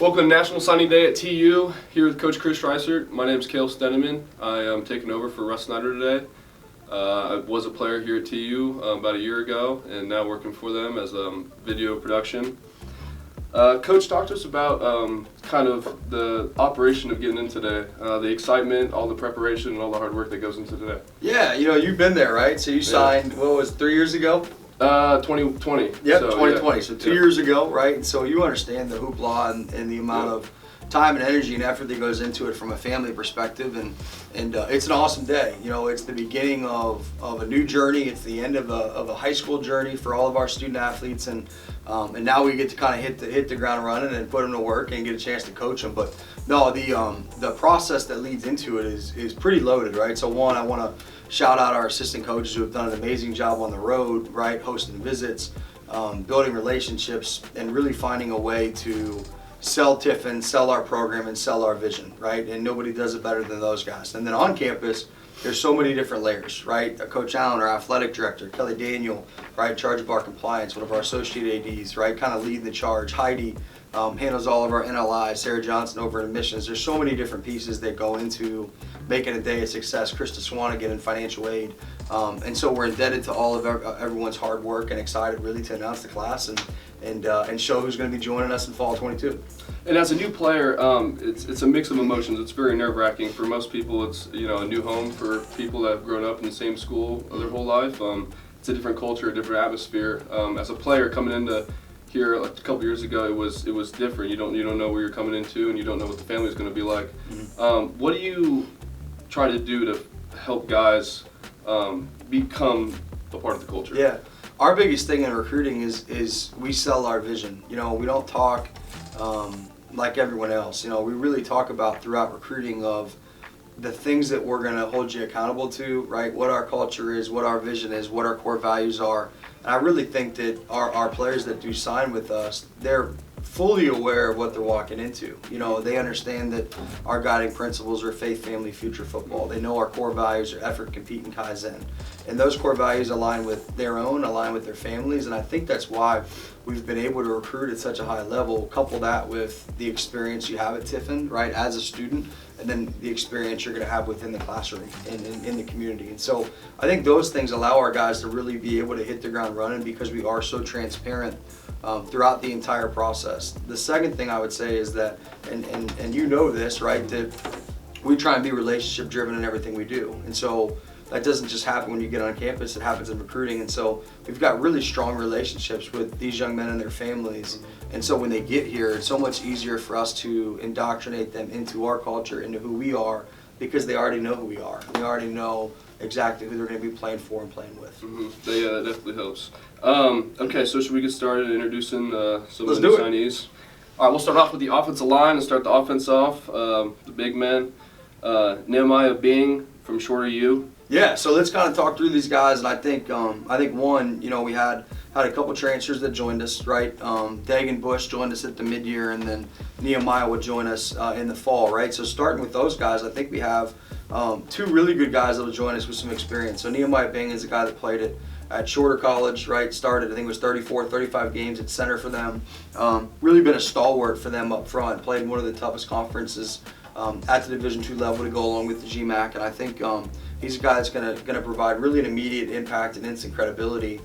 Welcome to National Signing Day at TU, here with Coach Cris Reisert. My name is Cale Steneman. I am taking over for Russ Snyder today. I was a player here at TU about a year ago, and now working for them as video production. Coach, talk to us about kind of the operation of getting in today, the excitement, all the preparation, and all the hard work that goes into today. Yeah, you've been there, right? So you signed, what was it, 3 years ago? 2020. Yep, so, 2020. Yeah. So 2 years ago, right? And so you understand the hoopla and the amount of time and energy and effort that goes into it from a family perspective, and it's an awesome day. It's the beginning of a new journey. It's the end of a high school journey for all of our student athletes, and now we get to kind of hit the ground running and put them to work and get a chance to coach them. But no, the process that leads into it is pretty loaded, right? So one, I want to shout out our assistant coaches who have done an amazing job on the road, right? Hosting visits, building relationships, and really finding a way to sell Tiffin, sell our program, and sell our vision, right? And nobody does it better than those guys. And then on campus, there's so many different layers, right? Coach Allen, our athletic director, Kelly Daniel, right, in charge of our compliance, one of our associate ADs, right, kind of leading the charge. Heidi handles all of our NLIs, Sarah Johnson over in admissions. There's so many different pieces that go into making a day a success. Krista Swanigan in financial aid. And so we're indebted to all of everyone's hard work, and excited really to announce the class and show who's going to be joining us in fall 22. And as a new player, it's a mix of emotions. It's very nerve-wracking. For most people, it's a new home. For people that have grown up in the same school their whole life, it's a different culture, a different atmosphere. As a player coming into here like a couple years ago, it was different. You don't know where you're coming into, and you don't know what the family is going to be like. Mm-hmm. What do you try to do to help guys become a part of the culture? Yeah, our biggest thing in recruiting is we sell our vision. We don't talk like everyone else. We really talk about throughout recruiting of the things that we're going to hold you accountable to, right? What our culture is, what our vision is, what our core values are. And I really think that our players that do sign with us, they're fully aware of what they're walking into. They understand that our guiding principles are faith, family, future football. They know our core values are effort, compete, and Kaizen. And those core values align with their own, align with their families, and I think that's why we've been able to recruit at such a high level. Couple that with the experience you have at Tiffin, right, as a student, and then the experience you're going to have within the classroom and in the community. And so I think those things allow our guys to really be able to hit the ground running because we are so transparent throughout the entire process. The second thing I would say is that, and you know this, right, that we try and be relationship driven in everything we do. And so that doesn't just happen when you get on campus, it happens in recruiting. And so we've got really strong relationships with these young men and their families. And so when they get here, it's so much easier for us to indoctrinate them into our culture, into who we are, because they already know who we are. They already know exactly who they're going to be playing for and playing with. Mm-hmm. That definitely helps. Okay, so should we get started introducing some of the new signees? All right, we'll start off with the offensive line and start the offense off. The big men, Nehemiah Bing from Shorter U. Yeah, so let's kind of talk through these guys, and I think one, we had a couple transfers that joined us, right? Degan Bush joined us at the mid-year, and then Nehemiah would join us in the fall, right? So starting with those guys, I think we have two really good guys that will join us with some experience. So Nehemiah Bing is a guy that played at Shorter College, right? Started, I think it was 35 games at center for them. Really been a stalwart for them up front. Played in one of the toughest conferences at the Division II level to go along with the GMAC, and I think he's a guy that's going to provide really an immediate impact and instant credibility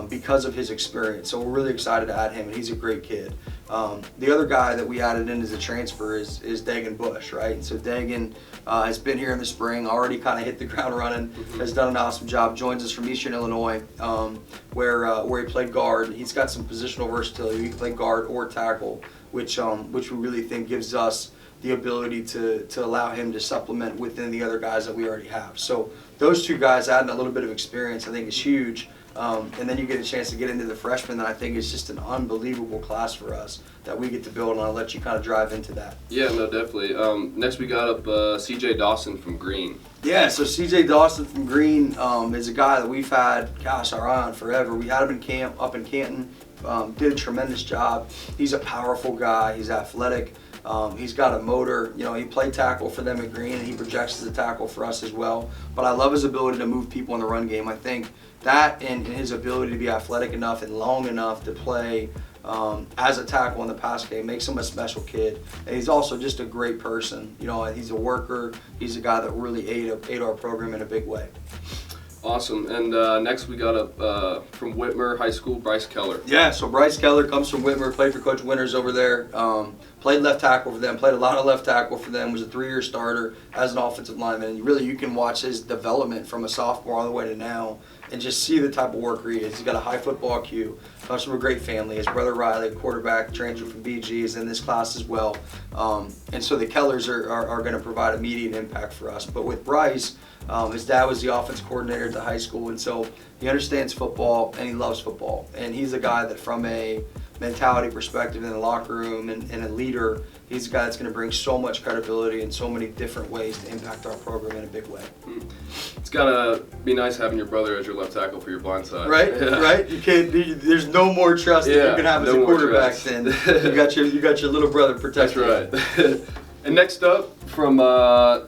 because of his experience. So we're really excited to add him, and he's a great kid. The other guy that we added in as a transfer is Degan Bush, right? And so Degan has been here in the spring, already kind of hit the ground running, has done an awesome job, joins us from Eastern Illinois, where he played guard. He's got some positional versatility. He can play guard or tackle, which we really think gives us the ability to allow him to supplement within the other guys that we already have. So those two guys adding a little bit of experience I think is huge. And then you get a chance to get into the freshmen that I think is just an unbelievable class for us that we get to build, and I'll let you kind of drive into that. Yeah, no, definitely. Next we got up CJ Dawson from Green. Yeah, so CJ Dawson from Green is a guy that we've had, our eye on forever. We had him in camp up in Canton, did a tremendous job. He's a powerful guy, he's athletic. He's got a motor. He played tackle for them at Green, and he projects as a tackle for us as well. But I love his ability to move people in the run game. I think that and his ability to be athletic enough and long enough to play as a tackle in the pass game, makes him a special kid. And he's also just a great person. You know, he's a worker. He's a guy that really ate our program in a big way. Awesome. And next we got from Whitmer High School, Bryce Keller. Yeah, so Bryce Keller comes from Whitmer, played for Coach Winters over there, played left tackle for them, played a lot of left tackle for them, was a 3-year starter as an offensive lineman. And really you can watch his development from a sophomore all the way to now and just see the type of worker he is. He's got a high football IQ, comes from a great family. His brother Riley, quarterback, transferred from BG, is in this class as well. And so the Kellers are going to provide immediate impact for us. But with Bryce, his dad was the offense coordinator at the high school, and so he understands football and he loves football. And he's a guy that from a mentality perspective in the locker room and a leader, he's a guy that's going to bring so much credibility in so many different ways to impact our program in a big way. It's got to be nice having your brother as your left tackle for your blind side. Right, yeah. Right. You can't. There's no more trust that you can have as a quarterback than you got your little brother protecting. That's right. And next up from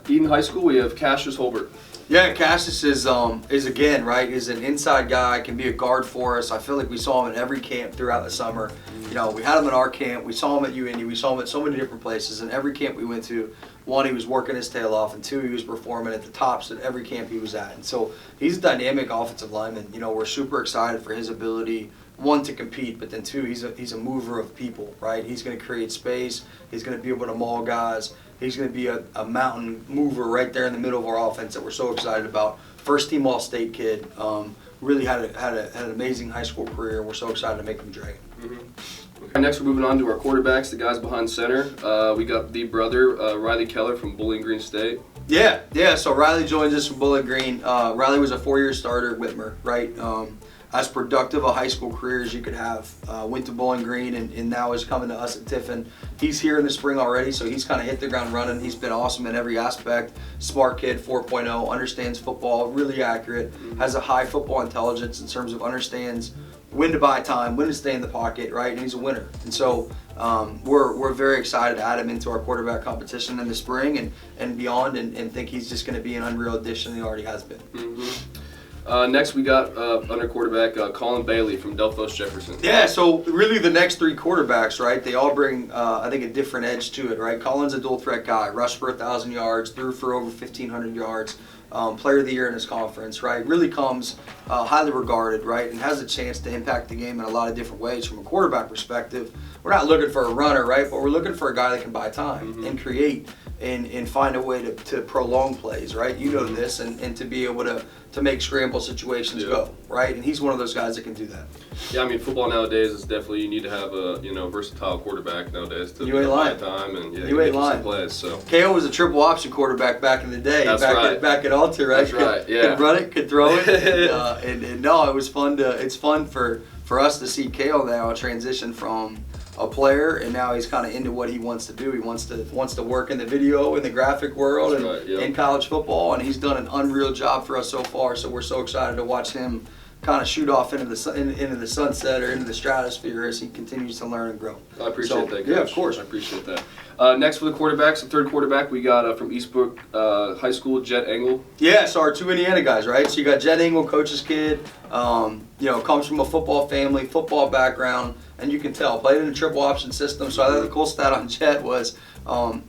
Eden High School, we have Cassius Holbert. Yeah, Cassius is again, right, is an inside guy, can be a guard for us. I feel like we saw him in every camp throughout the summer. You know, we had him in our camp, we saw him at UIndy, we saw him at so many different places. And every camp we went to, 1, he was working his tail off, and 2, he was performing at the tops at every camp he was at. And so he's a dynamic offensive lineman. You know, we're super excited for his ability, 1, to compete, but then 2, he's a mover of people, right? He's going to create space. He's going to be able to maul guys. He's going to be a mountain mover right there in the middle of our offense that we're so excited about. First team All-State kid. Really had an amazing high school career. We're so excited to make him Dragon. Okay, next we're moving on to our quarterbacks, the guys behind center. We got the brother, Riley Keller from Bowling Green State. Yeah. So Riley joins us from Bowling Green. Riley was a 4-year starter at Whitmer, right? As productive a high school career as you could have. Went to Bowling Green and now is coming to us at Tiffin. He's here in the spring already, so he's kind of hit the ground running. He's been awesome in every aspect. Smart kid, 4.0, understands football, really accurate, has a high football intelligence in terms of understands when to buy time, when to stay in the pocket, right? And he's a winner. And so we're very excited to add him into our quarterback competition in the spring and beyond and think he's just going to be an unreal addition. He already has been. Next we got under quarterback Colin Bailey from Delphos Jefferson. Yeah, so really the next 3 quarterbacks, right, they all bring, I think, a different edge to it, right? Colin's a dual threat guy, rushed for 1,000 yards, threw for over 1,500 yards, player of the year in his conference, right? Really comes highly regarded, right, and has a chance to impact the game in a lot of different ways from a quarterback perspective. We're not looking for a runner, right, but we're looking for a guy that can buy time and create and find a way to prolong plays, right? You know this, and to be able to make scramble situations go, right? And he's one of those guys that can do that. Yeah, I mean, football nowadays is definitely, you need to have a versatile quarterback nowadays to buy time and you ain't lying. Some plays. So KO was a triple option quarterback back in the day. That's back at Alta, right? That's right. Yeah. Could run it, could throw it, and no, it was fun it's fun for us to see KO now transition from a player, and now he's kind of into what he wants to do. He wants to work in the video, in the graphic world, in college football, and he's done an unreal job for us so far. So we're so excited to watch him kind of shoot off into the sunset or into the stratosphere as he continues to learn and grow. I appreciate that, Coach. Yeah, of course. I appreciate that. Next for the quarterbacks, the third quarterback, we got from Eastbrook High School, Jet Engel. Yeah, so our 2 Indiana guys, right? So you got Jet Engel, coach's kid, comes from a football family, football background, and you can tell, played in a triple option system. So I thought the cool stat on Jet was 1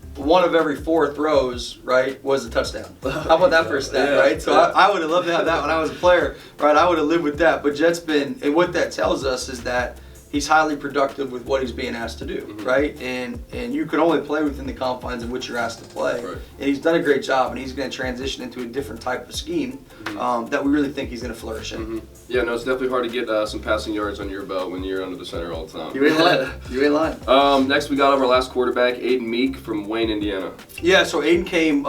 of every 4 throws, right, was a touchdown. How about that for a stat, right? So I would have loved to have that when I was a player, right? I would have lived with that. But Jet's been, and what that tells us is that he's highly productive with what he's being asked to do, right? And you can only play within the confines in which you're asked to play. Right. And he's done a great job, and he's going to transition into a different type of scheme that we really think he's going to flourish in. Yeah, no, it's definitely hard to get some passing yards under your belt when you're under the center all the time. You ain't lying. You ain't lying. Next, we got our last quarterback, Aiden Meek from Wayne, Indiana. Yeah, so Aiden came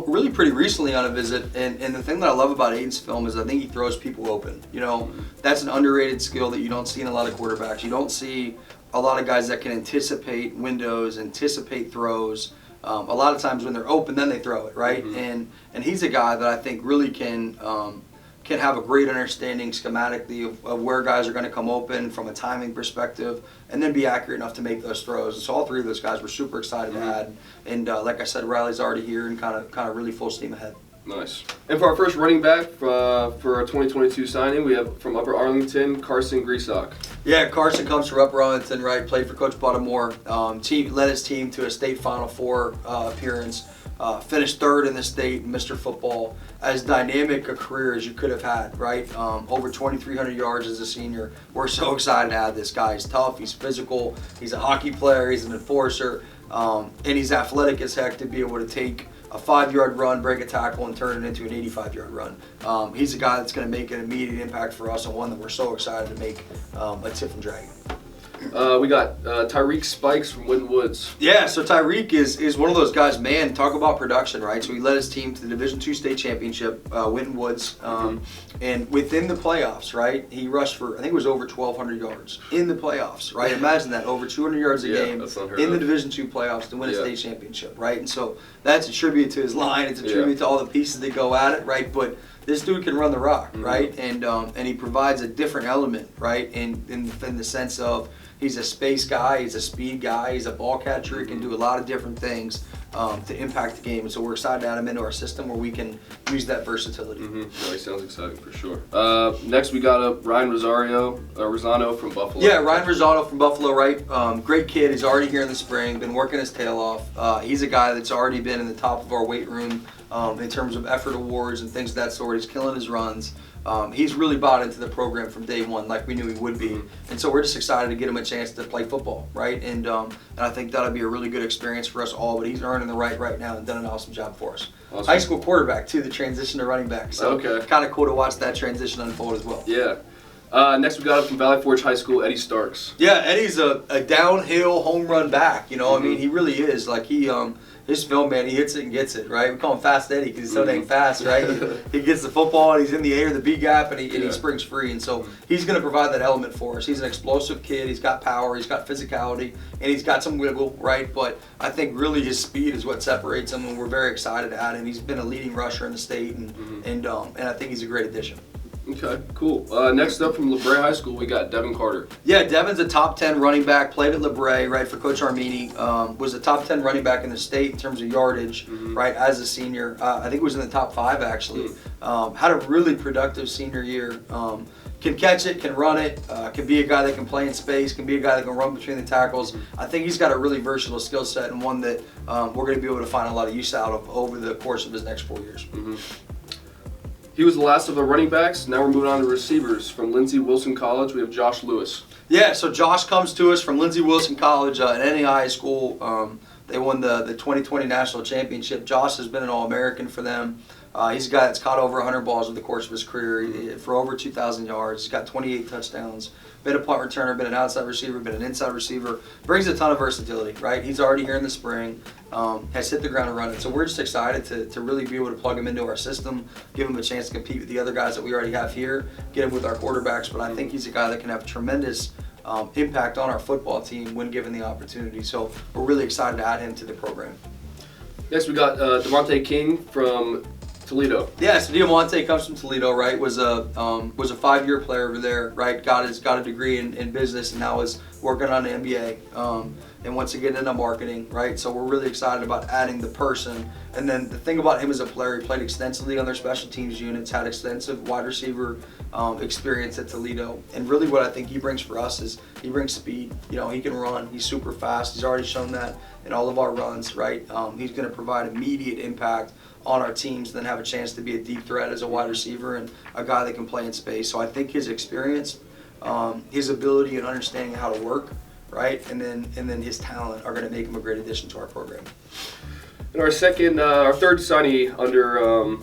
really pretty recently on a visit, and the thing that I love about Aiden's film is I think he throws people open. You know, that's an underrated skill that you don't see in a lot of quarterbacks. You don't see a lot of guys that can anticipate windows, anticipate throws. A lot of times when they're open, then they throw it, right? And he's a guy that I think really can have a great understanding schematically of where guys are going to come open from a timing perspective, and then be accurate enough to make those throws. So all 3 of those guys were super excited to add. And like I said, Riley's already here and kind of really full steam ahead. Nice. And for our first running back for our 2022 signing, we have from Upper Arlington, Carson Griessock. Yeah, Carson comes from Upper Arlington, right? Played for Coach Baltimore. Led his team to a state Final Four appearance. Finished third in the state, Mr. Football. As dynamic a career as you could have had, right? Over 2,300 yards as a senior. We're so excited to have this guy. He's tough, he's physical, he's a hockey player, he's an enforcer, and he's athletic as heck to be able to take a 5-yard run, break a tackle, and turn it into an 85-yard run. He's a guy that's going to make an immediate impact for us, and one that we're so excited to make a Tiffin Dragon. We got Tyrique Spikes from Winton Woods. Yeah, so Tyrique is one of those guys, man, talk about production, right? So he led his team to the Division II state championship, Winton Woods, and within the playoffs, right, he rushed for, I think it was over 1,200 yards in the playoffs, right? Imagine that, over 200 yards a game in the Division II playoffs to win a state championship, right? And so that's a tribute to his line, it's a tribute to all the pieces that go at it, right? But this dude can run the rock, right? And he provides a different element, right? In the sense of he's a space guy, he's a speed guy, he's a ball catcher. He can do a lot of different things to impact the game. And so we're excited to add him into our system where we can use that versatility. Yeah, he sounds exciting for sure. Next we got Ryan Rosano from Buffalo. Yeah, Ryan Rosano from Buffalo, right? Great kid. He's already here in the spring, been working his tail off. He's a guy that's already been in the top of our weight room in terms of effort awards and things of that sort. He's killing his runs. He's really bought into the program from day one, like we knew he would be. And so we're just excited to get him a chance to play football, right? And I think that'll be a really good experience for us all. But he's earning the right now and done an awesome job for us. Awesome. High school quarterback too, the transition to running back. So kind of cool to watch that transition unfold as well. Yeah. Next we got from Valley Forge High School, Eddie Starks. Yeah, Eddie's a downhill home run back. You know, I mean, he really is. Like his film, man, he hits it and gets it, right? We call him Fast Eddie because he's so dang fast, right? He gets the football, and he's in the A or the B gap, and he springs free. And so he's going to provide that element for us. He's an explosive kid. He's got power. He's got physicality, and he's got some wiggle, right? But I think really his speed is what separates him, and we're very excited to add him. He's been a leading rusher in the state, and I think he's a great addition. Okay, cool. Next up from LeBray High School, we got Devin Carter. Yeah, Devin's a top 10 running back, played at LeBray, right, for Coach Armini. Was a top 10 running back in the state in terms of yardage, right, as a senior. I think it was in the top 5, actually. Had a really productive senior year. Can catch it, can run it, can be a guy that can play in space, can be a guy that can run between the tackles. I think he's got a really versatile skill set and one that we're going to be able to find a lot of use out of over the course of his next 4 years. He was the last of the running backs. Now we're moving on to receivers. From Lindsey Wilson College, we have Josh Lewis. Yeah, so Josh comes to us from Lindsey Wilson College at NAI High School. They won the 2020 National Championship. Josh has been an All-American for them. He's a guy that's caught over 100 balls over the course of his career for over 2,000 yards. He's got 28 touchdowns. Been a punt returner, been an outside receiver, been an inside receiver. Brings a ton of versatility, right? He's already here in the spring, has hit the ground and run it. So we're just excited to really be able to plug him into our system, give him a chance to compete with the other guys that we already have here, get him with our quarterbacks. But I think he's a guy that can have tremendous impact on our football team when given the opportunity. So we're really excited to add him to the program. Next we got Devontae King from Toledo. Yeah, so Diamante comes from Toledo, right? Was a 5-year player over there, right? Got a degree in business and now is working on an MBA. And once again into marketing, right? So we're really excited about adding the person. And then the thing about him as a player, he played extensively on their special teams units, had extensive wide receiver experience at Toledo. And really what I think he brings for us is he brings speed. You know, he can run, he's super fast. He's already shown that in all of our runs, right? He's gonna provide immediate impact on our teams, then have a chance to be a deep threat as a wide receiver and a guy that can play in space. So I think his experience, his ability and understanding how to work, right, and then his talent are going to make him a great addition to our program. And our third signee under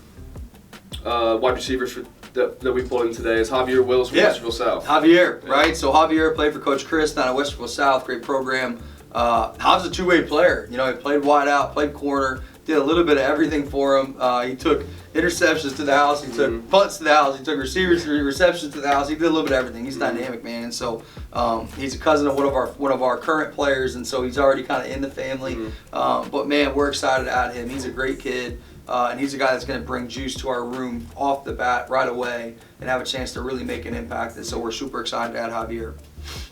wide receivers that we pulled in today is Javier Willis from Westerville South. Javier, right? So Javier played for Coach Cris down at Westerville South, great program. Jav's a two-way player. You know, he played wide out, played corner, did a little bit of everything for him. He took interceptions to the house, he took punts to the house, he took receptions to the house. He did a little bit of everything. He's dynamic, man. And so he's a cousin of one of our current players, and so he's already kind of in the family. But man, we're excited to add him. He's a great kid, and he's a guy that's going to bring juice to our room off the bat right away and have a chance to really make an impact. And so we're super excited to add Javier.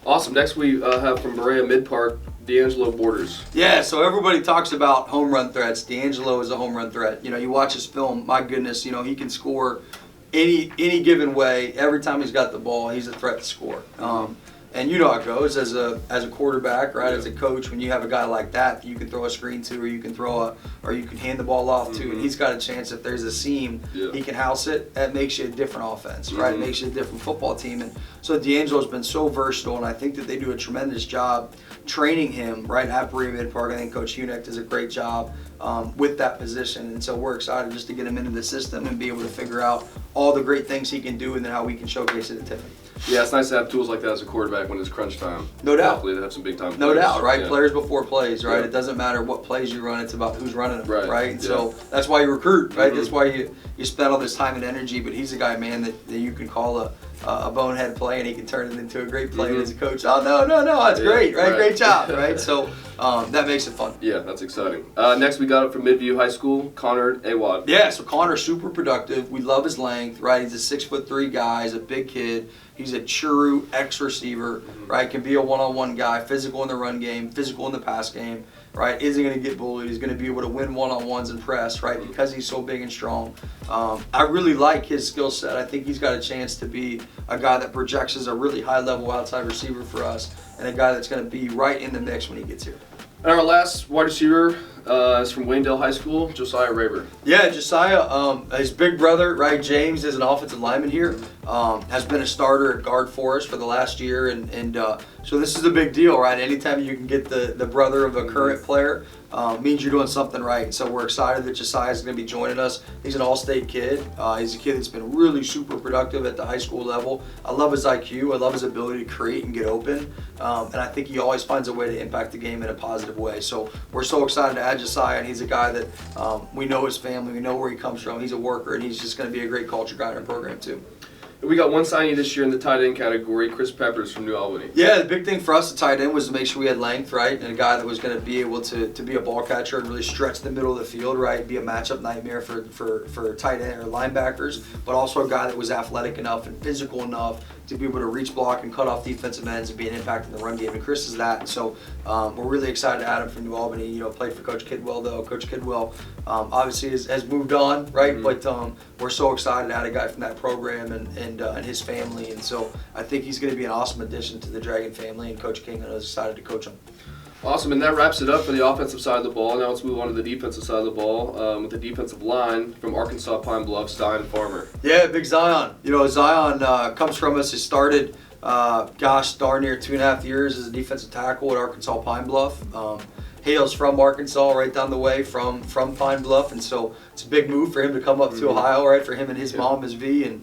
Awesome. Next we have from Berea Mid Park, Angelo Borders. Yeah, so everybody talks about home run threats. D'Angelo is a home run threat. You know, you watch his film, my goodness, you know, he can score any given way. Every time he's got the ball, he's a threat to score. And you know how it goes as a quarterback, right? Yeah. As a coach, when you have a guy like that you can throw a screen to, or you can hand the ball off to, and he's got a chance, if there's a seam, he can house it. That makes you a different offense, right? It makes you a different football team. And so D'Angelo's been so versatile, and I think that they do a tremendous job training him right at Berea Mid Park. I think Coach Hunick does a great job with that position, and so we're excited just to get him into the system and be able to figure out all the great things he can do, and then how we can showcase it at Tiffin. Yeah, it's nice to have tools like that as a quarterback when it's crunch time. No doubt. Hopefully they have some big time No players. doubt, right? Yeah. Players before plays, right? Yeah. It doesn't matter what plays you run, it's about who's running them, Right. And Yeah. so that's why you recruit, right? That's why you spend all this time and energy, but he's a guy, man, that you can call a bonehead play and he can turn it into a great play. And as a coach, oh, no, that's great, right? Great job, right? So that makes it fun. Yeah, that's exciting. Next we got up from Midview High School, Connor Awad. Yeah, so Connor's super productive. We love his length, right? He's a 6'3" guy. He's a big kid. He's a true X-receiver, right? Can be a one-on-one guy, physical in the run game, physical in the pass game, right? Isn't going to get bullied. He's going to be able to win one-on-ones and press, right? Because he's so big and strong. I really like his skill set. I think he's got a chance to be a guy that projects as a really high-level outside receiver for us, and a guy that's going to be right in the mix when he gets here. And our last wide receiver is from Waynedale High School, Josiah Rayburn. Yeah, Josiah, his big brother, right, James, is an offensive lineman here, has been a starter at guard for us for the last year, and so this is a big deal, right? Anytime you can get the brother of a current player, means you're doing something right. So we're excited that Josiah is going to be joining us. He's an all-state kid. He's a kid that's been really super productive at the high school level. I love his IQ. I love his ability to create and get open. And I think he always finds a way to impact the game in a positive way. So we're so excited to add Josiah, and he's a guy that we know his family. We know where he comes from. He's a worker, and he's just going to be a great culture guy in our program too. We got one signing this year in the tight end category, Cris Peppers from New Albany. Yeah, the big thing for us at tight end was to make sure we had length, right? And a guy that was going to be able to be a ball catcher and really stretch the middle of the field, right? Be a matchup nightmare for tight end or linebackers, but also a guy that was athletic enough and physical enough to be able to reach, block, and cut off defensive ends and be an impact in the run game. And Cris is that. And so we're really excited to add him from New Albany. You know, played for Coach Kidwell, though. Coach Kidwell obviously has moved on, right? But we're so excited to add a guy from that program and his family. And so I think he's going to be an awesome addition to the Dragon family. And Coach King is excited to coach him. Awesome, and that wraps it up for the offensive side of the ball. Now let's move on to the defensive side of the ball with the defensive line from Arkansas Pine Bluff, Stein Farmer. Yeah, big Zion. You know, Zion comes from us. He started, darn near 2.5 years as a defensive tackle at Arkansas Pine Bluff. Hails from Arkansas, right down the way from Pine Bluff, and so it's a big move for him to come up to Ohio, right? For him and his mom, Ms. V,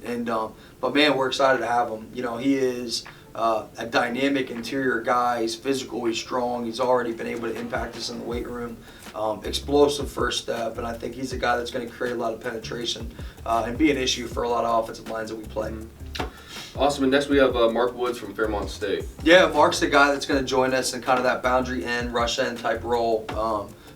but man, we're excited to have him. You know, he is a dynamic interior guy. He's physical, he's strong. He's already been able to impact us in the weight room. Explosive first step, and I think he's a guy that's going to create a lot of penetration and be an issue for a lot of offensive lines that we play. Awesome, and next we have Mark Woods from Fairmont State. Yeah, Mark's the guy that's going to join us in kind of that boundary end, rush end type role.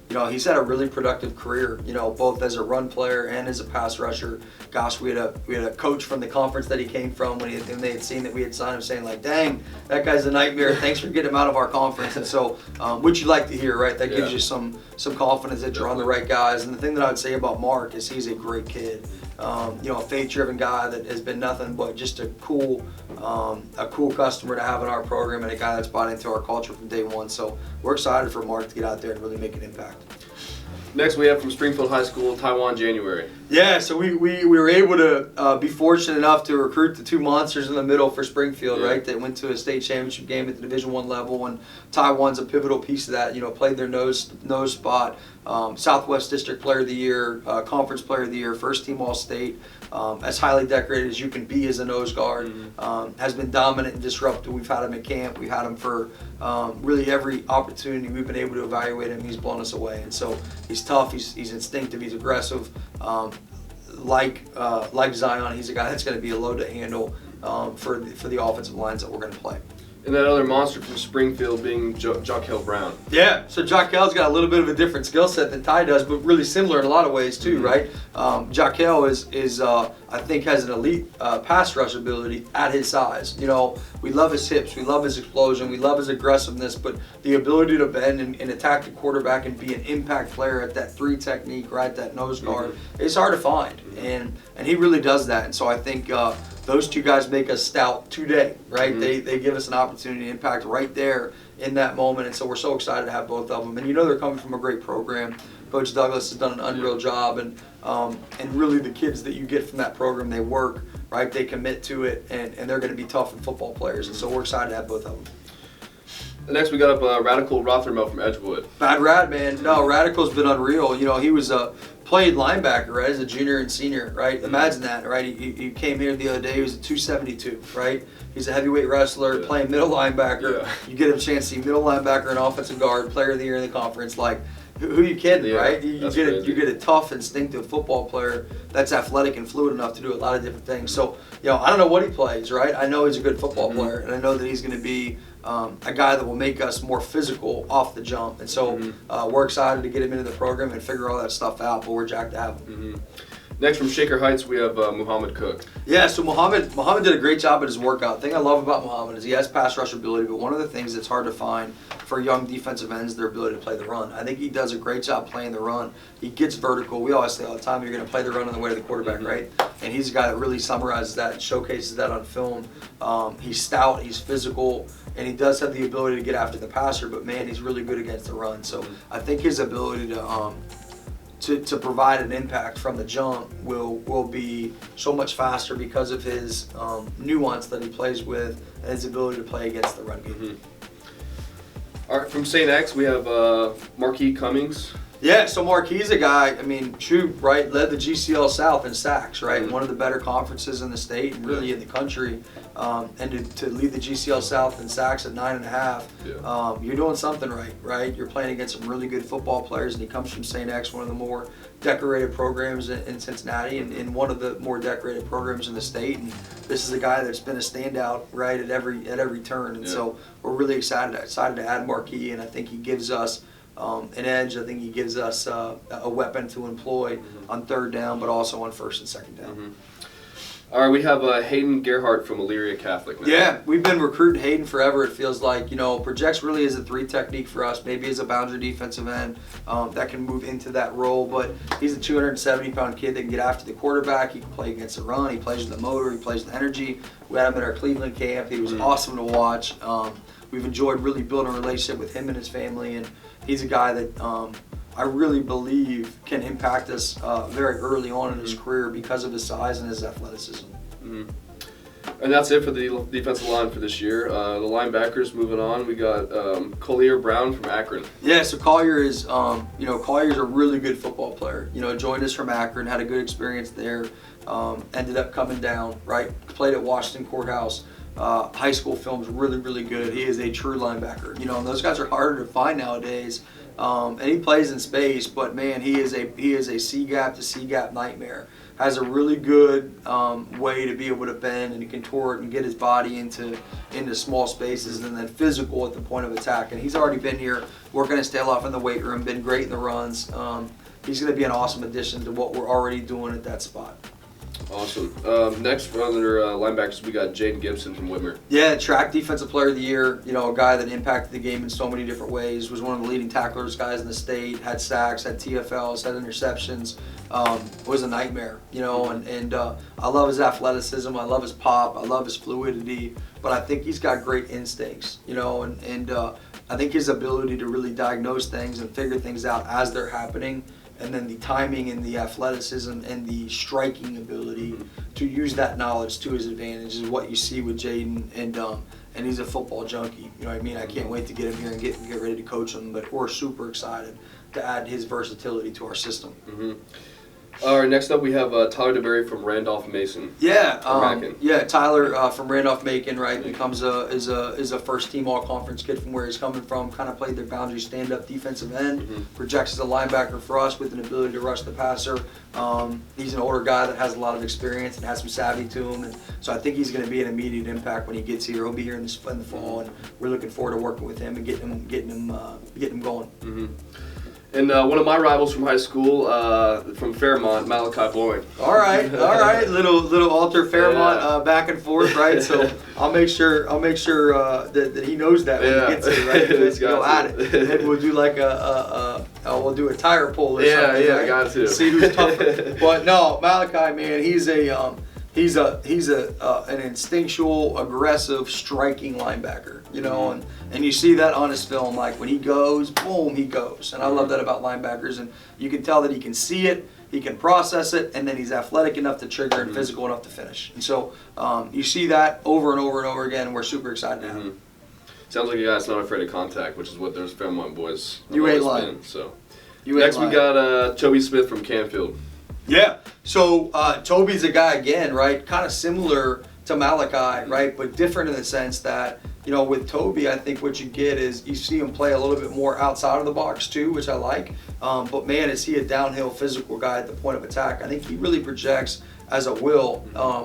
You know, he's had a really productive career, you know, both as a run player and as a pass rusher. Gosh, we had a coach from the conference that he came from when they had seen that we had signed him, saying like, dang, that guy's a nightmare. Thanks for getting him out of our conference. And so, which you like to hear, right? That gives you some confidence that you're on the right guys. And the thing that I would say about Mark is he's a great kid. You know, a faith-driven guy that has been nothing but just a cool customer to have in our program, and a guy that's bought into our culture from day one. So we're excited for Mark to get out there and really make an impact. Next we have from Springfield High School, Taiwan January. Yeah, so we were able to be fortunate enough to recruit the two monsters in the middle for Springfield, right? That went to a state championship game at the Division I level, and Taiwan's a pivotal piece of that. You know, played their nose spot, Southwest District Player of the Year, Conference Player of the Year, first team All-State, as highly decorated as you can be as a nose guard. Has been dominant and disruptive. We've had him at camp. We've had him for really every opportunity we've been able to evaluate him. He's blown us away, and so he's tough. He's instinctive. He's aggressive. Like Zion, he's a guy that's going to be a load to handle for the offensive lines that we're going to play. And that other monster from Springfield being Jaquel Brown. Yeah, so Jaquel's got a little bit of a different skill set than Ty does, but really similar in a lot of ways too, right? Jaquel is I think has an elite pass rush ability at his size. You know, we love his hips, we love his explosion, we love his aggressiveness, but the ability to bend and attack the quarterback and be an impact player at that 3 technique, right, that nose guard, it's hard to find, and he really does that. And so I think those two guys make us stout today, right? They give us an opportunity to impact right there in that moment, and so we're so excited to have both of them. And you know they're coming from a great program. Coach Douglas has done an unreal job, and really the kids that you get from that program, they work, right? They commit to it, and they're going to be tough and football players, and so we're excited to have both of them. Next, we got up Radical Rothermel from Edgewood. Bad Rad, man. No, Radical's been unreal. You know, he was played linebacker, right, as a junior and senior, right? Imagine that, right? He came here the other day. He was at 272, right? He's a heavyweight wrestler playing middle linebacker. You get him a chance to see middle linebacker and offensive guard, player of the year in the conference. Like, who you kidding, right? You get a tough, instinctive football player that's athletic and fluid enough to do a lot of different things. So, you know, I don't know what he plays, right? I know he's a good football player, and I know that he's going to be a guy that will make us more physical off the jump. And so we're excited to get him into the program and figure all that stuff out, but we're jacked to have him. Next, from Shaker Heights, we have Muhammad Cook. Yeah, so Muhammad did a great job at his workout. The thing I love about Muhammad is he has pass rush ability, but one of the things that's hard to find for young defensive ends is their ability to play the run. I think he does a great job playing the run. He gets vertical. We always say all the time, you're going to play the run on the way to the quarterback, right? And he's a guy that really summarizes that and showcases that on film. He's stout, he's physical, and he does have the ability to get after the passer, but man, he's really good against the run. So I think his ability to provide an impact from the jump will be so much faster because of his nuance that he plays with and his ability to play against the run game. All right, from St. X, we have Marquis Cummings. Yeah, so Marquis' a guy, I mean, right, led the GCL South in sacks, right? One of the better conferences in the state and really in the country. And to lead the GCL South in sacks at 9.5, you're doing something right? You're playing against some really good football players, and he comes from St. X, one of the more decorated programs in Cincinnati and one of the more decorated programs in the state. And this is a guy that's been a standout, right, at every turn. And so we're really excited to add Marquis, and I think he gives us an edge. I think he gives us a weapon to employ on third down, but also on first and second down. All right, we have Hayden Gerhardt from Elyria Catholic now. Yeah, we've been recruiting Hayden forever, it feels like. You know, projects really is a 3 technique for us, maybe as a boundary defensive end that can move into that role. But he's a 270-pound kid that can get after the quarterback. He can play against the run. He plays with the motor. He plays with energy. We had him at our Cleveland camp. He was awesome to watch. We've enjoyed really building a relationship with him and his family, and he's a guy that I really believe can impact us very early on in his career because of his size and his athleticism. And that's it for the defensive line for this year. The linebackers, moving on, we got Collier Brown from Akron. Yeah, so Collier is, Collier's a really good football player. You know, joined us from Akron, had a good experience there, ended up coming down, right? Played at Washington Courthouse. High school film's really, really good. He is a true linebacker. You know, and those guys are harder to find nowadays. And he plays in space, but man, he is a C-gap to C-gap nightmare. Has a really good way to be able to bend and contort and get his body into small spaces, and then physical at the point of attack. And he's already been here working his tail off in the weight room, been great in the runs. He's going to be an awesome addition to what we're already doing at that spot. Awesome. Next for other linebackers, we got Jaden Gibson from Whitmer. Yeah, track defensive player of the year. You know, a guy that impacted the game in so many different ways. Was one of the leading tacklers guys in the state. Had sacks, had TFLs, had interceptions. Was a nightmare. You know, and I love his athleticism. I love his pop. I love his fluidity. But I think he's got great instincts. You know, and I think his ability to really diagnose things and figure things out as they're happening. And then the timing and the athleticism and the striking ability to use that knowledge to his advantage is what you see with Jaden, and he's a football junkie. You know what I mean? I can't wait to get him here and get ready to coach him, but we're super excited to add his versatility to our system. All right, next up we have Tyler Debary from Randolph Mason. Yeah, Tyler from Randolph Macon, right, becomes is a first team all conference kid from where he's coming from. Kind of played their boundary stand up defensive end. Projects as a linebacker for us with an ability to rush the passer. He's an older guy that has a lot of experience and has some savvy to him, and so I think he's going to be an immediate impact when he gets here. He'll be here in the fall, and we're looking forward to working with him and getting him going. And one of my rivals from high school, from Fairmont, Malachi Boyd. All right, little Alter Fairmont back and forth, right? So I'll make sure that he knows that when he gets here, right? Let's go at it. Maybe we'll do like we'll do a tire pull or something. Yeah, right? got to. See who's tougher. But no, Malachi, man, he's an instinctual, aggressive, striking linebacker, you know, and you see that on his film. Like when he goes, boom, he goes. And I love that about linebackers. And you can tell that he can see it, he can process it, and then he's athletic enough to trigger and physical enough to finish. And so you see that over and over and over again, and we're super excited to have him. Sounds like a guy that's not afraid of contact, which is what those Fairmont boys have You ain't always lying. been. So Next we got Toby Smith from Canfield. Yeah, so Toby's a guy, again, right, kind of similar to Malachi, right, but different in the sense that, you know, with Toby, I think what you get is you see him play a little bit more outside of the box too, which I like, but man, is he a downhill physical guy at the point of attack. I think he really projects as a will,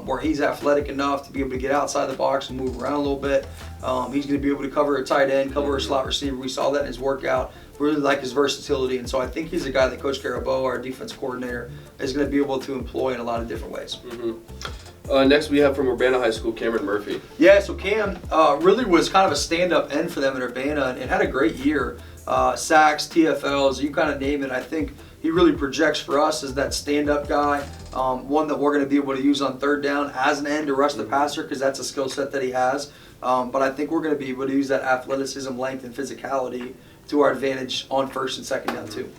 where he's athletic enough to be able to get outside the box and move around a little bit. He's going to be able to cover a tight end, cover a slot receiver. We saw that in his workout. Really like his versatility, and so I think he's a guy that Coach Caraboa, our defense coordinator, is going to be able to employ in a lot of different ways. Next we have from Urbana High School, Cameron Murphy. Yeah, so Cam really was kind of a stand-up end for them in Urbana and had a great year. Sacks, TFLs, you kind of name it. I think he really projects for us as that stand-up guy, one that we're going to be able to use on third down as an end to rush the passer, because that's a skill set that he has. But I think we're going to be able to use that athleticism, length, and physicality to our advantage on first and second down too.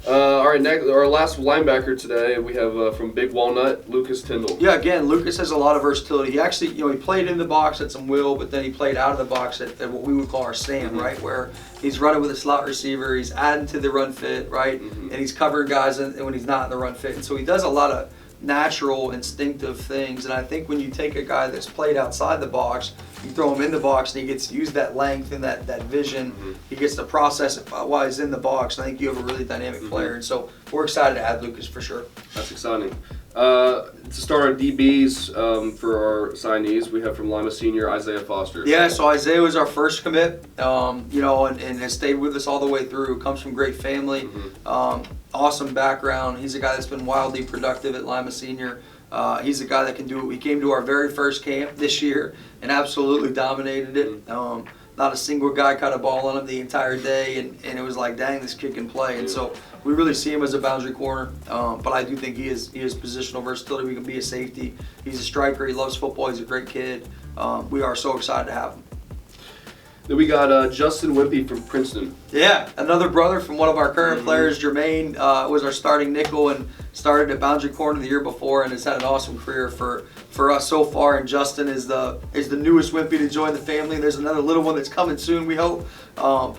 All right, next, our last linebacker today, we have from Big Walnut, Lucas Tyndall. Yeah, again, Lucas has a lot of versatility. He actually, he played in the box at some will, but then he played out of the box at what we would call our Sam, right, where he's running with a slot receiver, he's adding to the run fit, right, and he's covering guys when he's not in the run fit. And so he does a lot of natural, instinctive things, and I think when you take a guy that's played outside the box, you throw him in the box and he gets to use that length and that vision, he gets to process it while he's in the box, and I think you have a really dynamic player, and so we're excited to add Lucas for sure. That's exciting. To start our DBs for our signees, we have from Lima Senior, Isaiah Foster. Yeah, so Isaiah was our first commit, and has stayed with us all the way through. Comes from great family, awesome background. He's a guy that's been wildly productive at Lima Senior. He's a guy that can do it. He came to our very first camp this year and absolutely dominated it. Not a single guy caught a ball on him the entire day, and it was like, dang, this kid can play. And so we really see him as a boundary corner, but I do think he has positional versatility. We can be a safety. He's a striker. He loves football. He's a great kid. We are so excited to have him. Then we got Justin Whippy from Princeton. Yeah, another brother from one of our current players. Jermaine was our starting nickel and started at boundary corner the year before, and has had an awesome career for us so far. And Justin is the newest Whippy to join the family. There's another little one that's coming soon, we hope. I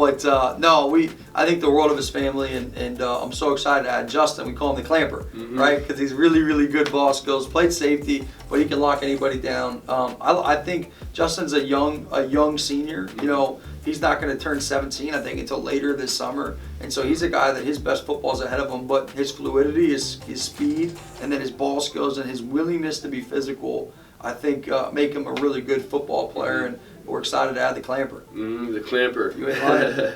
think the world of his family, and I'm so excited to add Justin. We call him the Clamper, right? Because he's really, really good ball skills. Played safety, but he can lock anybody down. I think Justin's a young senior. He's not going to turn 17, I think, until later this summer. And so he's a guy that his best football is ahead of him, but his fluidity, his speed, and then his ball skills and his willingness to be physical, I think make him a really good football player, and we're excited to add the Clamper. The Clamper. You ain't lying.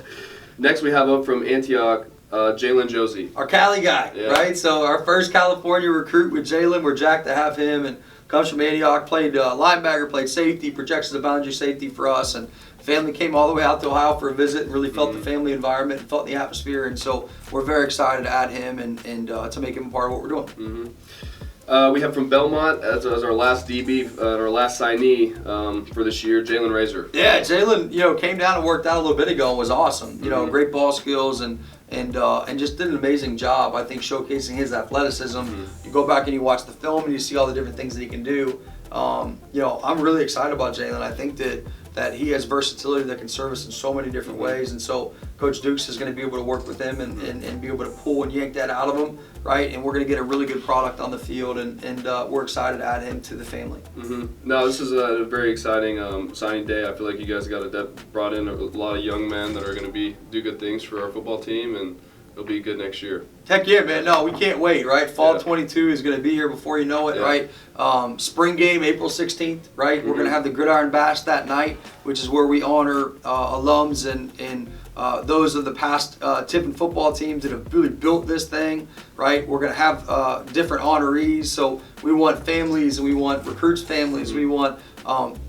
Next we have up from Antioch, Jalen Josie. Our Cali guy, right? So our first California recruit with Jalen. We're jacked to have him, and comes from Antioch, played linebacker, played safety, projects as a boundary safety for us, and family came all the way out to Ohio for a visit and really felt the family environment and felt the atmosphere, and so we're very excited to add him and to make him a part of what we're doing. We have from Belmont as our last DB, our last signee for this year, Jalen Razer. Yeah, Jalen, came down and worked out a little bit ago and was awesome. Great ball skills and just did an amazing job, I think, showcasing his athleticism. You go back and you watch the film and you see all the different things that he can do. I'm really excited about Jalen. I think that that he has versatility that can serve us in so many different ways. And so Coach Dukes is going to be able to work with him and be able to pull and yank that out of him, right? And we're going to get a really good product on the field, and we're excited to add him to the family. No, this is a very exciting signing day. I feel like you guys brought in a lot of young men that are going to do good things for our football team, and it'll be good next year. Heck yeah, man. No, we can't wait, right? Fall 22 is going to be here before you know it, right? Spring game, April 16th, right? We're going to have the Gridiron Bash that night, which is where we honor alums and those of the past Tiffin football teams that have really built this thing, right? We're going to have different honorees. So we want families, and we want recruits' families. We want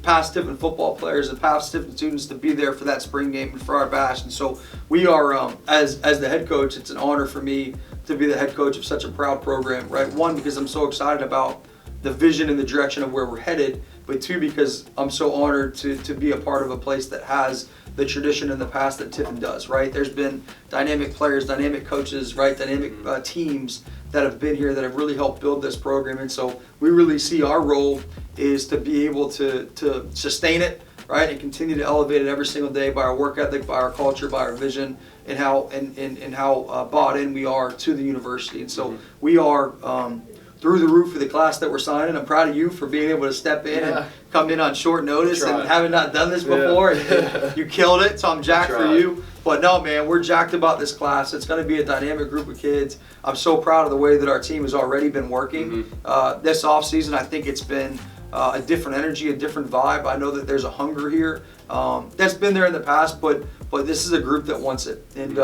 past Tiffin football players and past Tiffin students to be there for that spring game and for our bash. And so we are, as the head coach, it's an honor for me to be the head coach of such a proud program, right? One, because I'm so excited about the vision and the direction of where we're headed, but two, because I'm so honored to be a part of a place that has the tradition in the past that Tiffin does, right? There's been dynamic players, dynamic coaches, right? Dynamic teams that have been here that have really helped build this program. And so we really see our role is to be able to sustain it, right? And continue to elevate it every single day by our work ethic, by our culture, by our vision, and how bought in we are to the university. And so we are through the roof for the class that we're signing. I'm proud of you for being able to step in and come in on short notice and having not done this before. And you killed it, so I'm jacked for you. But no, man, we're jacked about this class. It's going to be a dynamic group of kids. I'm so proud of the way that our team has already been working. This offseason, I think it's been a different energy, a different vibe. I know that there's a hunger here that's been there in the past, but this is a group that wants it. And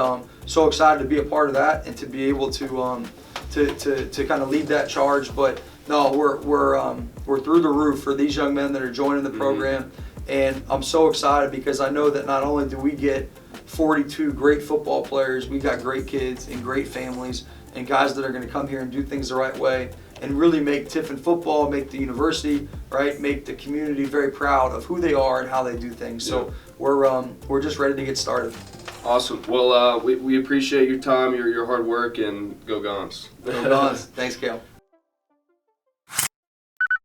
so excited to be a part of that and to be able to kind of lead that charge. But no, we're through the roof for these young men that are joining the program, and I'm so excited because I know that not only do we get 42 great football players, we got great kids and great families and guys that are going to come here and do things the right way and really make Tiffin football, make the university, right, make the community very proud of who they are and how they do things. So we're just ready to get started. Awesome. Well, we appreciate your time, your hard work, and go Gons. Go Gons. Thanks, Cal.